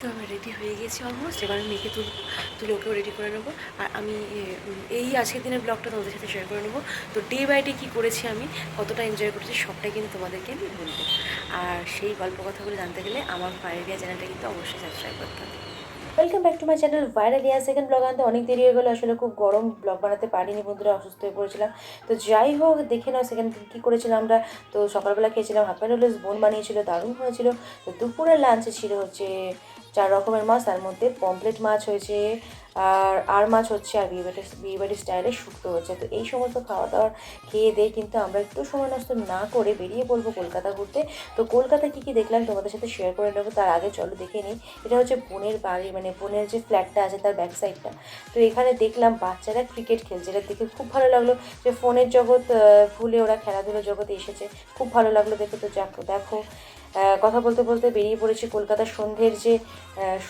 তো আমি রেডি হয়ে গেছি অলমোস্ট, এবার আমি মেয়েকে তুলে ওকেও রেডি করে নেবো। আর আমি এই আজকের দিনের ব্লগটা তোমাদের সাথে শেয়ার করে নেবো। তো ডে বাই ডে কী করেছি আমি, কতটা এনজয় করেছি, সবটাই কিন্তু তোমাদেরকে আমি বলবো। আর সেই গল্প কথাগুলো জানতে গেলে আমার ভাইরালিয়া চ্যানেলটা কিন্তু অবশ্যই সাবস্ক্রাইব করতে হবে। Welcome back to my channel Viralia. Second blog আনতে অনেক দেরি হয়ে গেলো, আসলে খুব গরম, ব্লগ বানাতে পারিনি বন্ধুরা, অসুস্থ হয়ে পড়েছিলাম। তো যাই হোক, দেখে নাও সেকেন্ড কী করেছিলাম আমরা। তো সকালবেলা খেয়েছিলাম হাফ নুডলস, বোন বানিয়েছিল, দারুণ হয়েছিল। তো দুপুরের লাঞ্চে ছিল হচ্ছে 4 রকমের মাছ, তার মধ্যে পমপ্লেট মাছ হয়েছে, আর মাছ হচ্ছে, আর বিয়েবাড়ি স্টাইলে শুক্তো হচ্ছে। তো এই সমস্ত খাওয়া দাওয়ার খেয়ে দিয়ে কিন্তু আমরা একটু সময় নষ্ট না করে বেরিয়ে পড়বো কলকাতা ঘুরতে। তো কলকাতায় কী কী দেখলাম তোমাদের সাথে শেয়ার করে নেবো, তার আগে চলো দেখে নিই। এটা হচ্ছে বোনের বাড়ি, মানে বোনের যে ফ্ল্যাটটা আছে তার ব্যাক সাইডটা। তো এখানে দেখলাম বাচ্চারা ক্রিকেট খেলছে, এটা দেখে খুব ভালো লাগলো যে ফোনের জগৎ ভুলে ওরা খেলাধুলোর জগতে এসেছে। খুব ভালো লাগলো দেখে। তো দেখো, কথা বলতে বলতে বেরিয়ে পড়েছি কলকাতার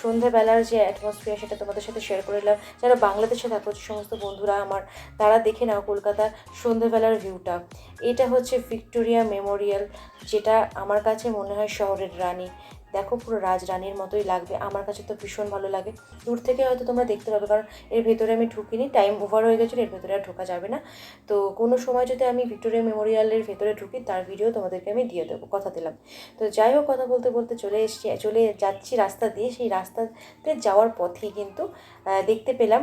সন্ধ্যেবেলার যে অ্যাটমসফিয়ার সেটা তোমাদের সাথে শেয়ার করে নিলাম। যারা বাংলাদেশে থাকো যে সমস্ত বন্ধুরা আমার, তারা দেখে নাও কলকাতার সন্ধ্যেবেলার ভিউটা। এটা হচ্ছে ভিক্টোরিয়া মেমোরিয়াল, যেটা আমার কাছে মনে হয় শহরের রানী। দেখো পুরো রাজরানীর মতোই লাগবে, আমার কাছে তো ভীষণ ভালো লাগে। দূর থেকে হয়তো তোমরা দেখতে পাবে, কারণ এর ভেতরে আমি ঢুকিনি, টাইম ওভার হয়ে গেছিলো, এর ভেতরে আর ঢোকা যাবে না। তো কোনো সময় যদি আমি ভিক্টোরিয়া মেমোরিয়ালের ভেতরে ঢুকি, তার ভিডিও তোমাদেরকে আমি দিয়ে দেবো, কথা দিলাম। তো যাই হোক, কথা বলতে বলতে চলে যাচ্ছি রাস্তা দিয়ে। সেই রাস্তাতে যাওয়ার পথে কিন্তু দেখতে পেলাম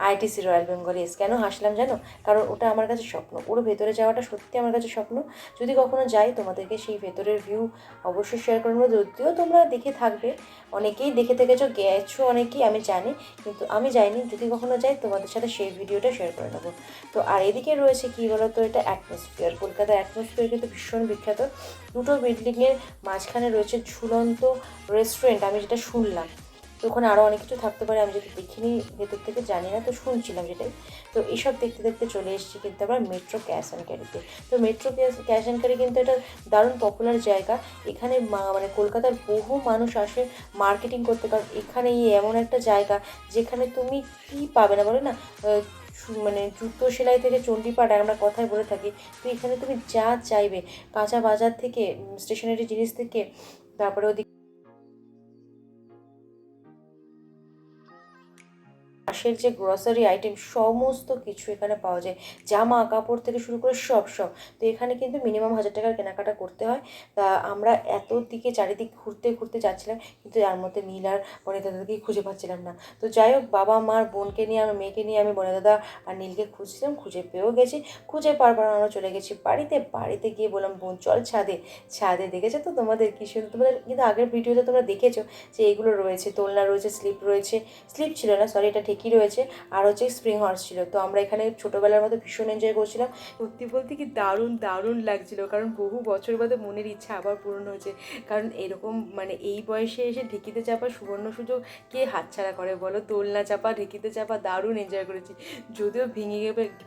আইটিসি রয়্যাল বেঙ্গল এস। কেন হাসলাম জানো? কারণ ওটা আমার কাছে স্বপ্ন, ওর ভেতরে যাওয়াটা সত্যি আমার কাছে স্বপ্ন। যদি কখনো যাই তোমাদেরকে সেই ভেতরের ভিউ অবশ্যই শেয়ার করে নেবো। যদিও তোমরা দেখে থাকবে, অনেকেই দেখে গেছো অনেকেই, আমি জানি, কিন্তু আমি যাইনি। যদি কখনো যাই তোমাদের সাথে সেই ভিডিওটা শেয়ার করে নেবো। তো আর এদিকে রয়েছে কী বলো তো, এটা অ্যাটমসফিয়ার। কলকাতার অ্যাটমসফিয়ার কিন্তু ভীষণ বিখ্যাত। দুটো বিল্ডিংয়ের মাঝখানে রয়েছে ঝুলন্ত রেস্টুরেন্ট, আমি যেটা শুনলাম। তো ওখানে আরও অনেক কিছু থাকতে পারে, আমি যেটা দেখিনি ভেতর থেকে, জানি না, তো শুনছিলাম যেটাই। তো এইসব দেখতে দেখতে চলে এসেছি কিন্তু আমরা মেট্রো ক্যাশ অ্যান্ড ক্যারিতে। তো মেট্রো ক্যাশ অ্যান্ড ক্যারি কিন্তু এটা দারুণ পপুলার জায়গা। এখানে মানে কলকাতার বহু মানুষ আসে মার্কেটিং করতে, কারণ এখানে এমন একটা জায়গা যেখানে তুমি কী পাবে না বলে না, মানে জুতো সেলাই থেকে চণ্ডীপাঠ, আমরা কথায় বলে থাকি। তো এখানে তুমি যা চাইবে, কাঁচা বাজার থেকে, স্টেশনারি জিনিস থেকে, তারপরে ওদিকে পাশের যে গ্রসারি আইটেম, সমস্ত কিছু এখানে পাওয়া যায়। জামা কাপড় থেকে শুরু করে সব। তো এখানে কিন্তু মিনিমাম 1000 টাকার কেনাকাটা করতে হয়। তা আমরা এত দিকে চারিদিক ঘুরতে ঘুরতে যাচ্ছিলাম, কিন্তু যার মধ্যে নীল আর বনিদাদাকেই খুঁজে পাচ্ছিলাম না। তো যাই হোক, বাবা মার বোনকে নিয়ে, আমার মেয়েকে নিয়ে আমি বনিদাদা আর নীলকে খুঁজছিলাম, খুঁজে পেয়েও গেছি। খুঁজে পাওয়ার পর আমরা চলে গেছি বাড়িতে গিয়ে বললাম, বোন চল ছাদে দেখেছো তো তোমাদের কি সুন্দর, তোমাদের কিন্তু আগের ভিডিওতে তোমরা দেখেছো যে এগুলো রয়েছে, দোলনা রয়েছে, স্লিপ ছিল না, সরি, এটা ঠিকই রয়েছে। আর হচ্ছে স্প্রিং হর্স ছিল। তো আমরা এখানে ছোটোবেলার মতো ভীষণ এনজয় করছিলাম। সত্যি বলতে কি দারুণ লাগছিল, কারণ বহু বছর বাদে মনের ইচ্ছা আবার পূরণ হয়েছে। কারণ এরকম মানে এই বয়সে এসে ঢেকিতে চাপা সুবর্ণ সুযোগ কে হাতছাড়া করে বলো? দোলনা চাপা, ঢেকিতে চাপা, দারুণ এনজয় করেছি। যদিও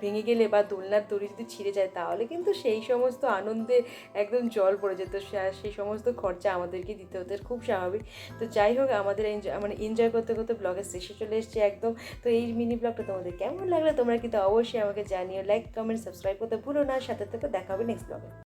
ভেঙে গেলে বা দোলনার দড়ি যদি ছিঁড়ে যায়, তাহলে কিন্তু সেই সমস্ত আনন্দে একদম জল পড়ে যেত, সেই সমস্ত খরচা আমাদেরকে দিতে হতো, খুব স্বাভাবিক। তো যাই হোক, আমাদের এনজয় করতে করতে ব্লগের শেষে চলে এসেছি একদম। তো এই মিনি ব্লগটা তোমাদের কেমন লাগলো তোমরা কিন্তু অবশ্যই আমাকে জানিও। লাইক, কমেন্ট, সাবস্ক্রাইব করতে ভুলো না। সাথে দেখা হবে নেক্সট ব্লগে।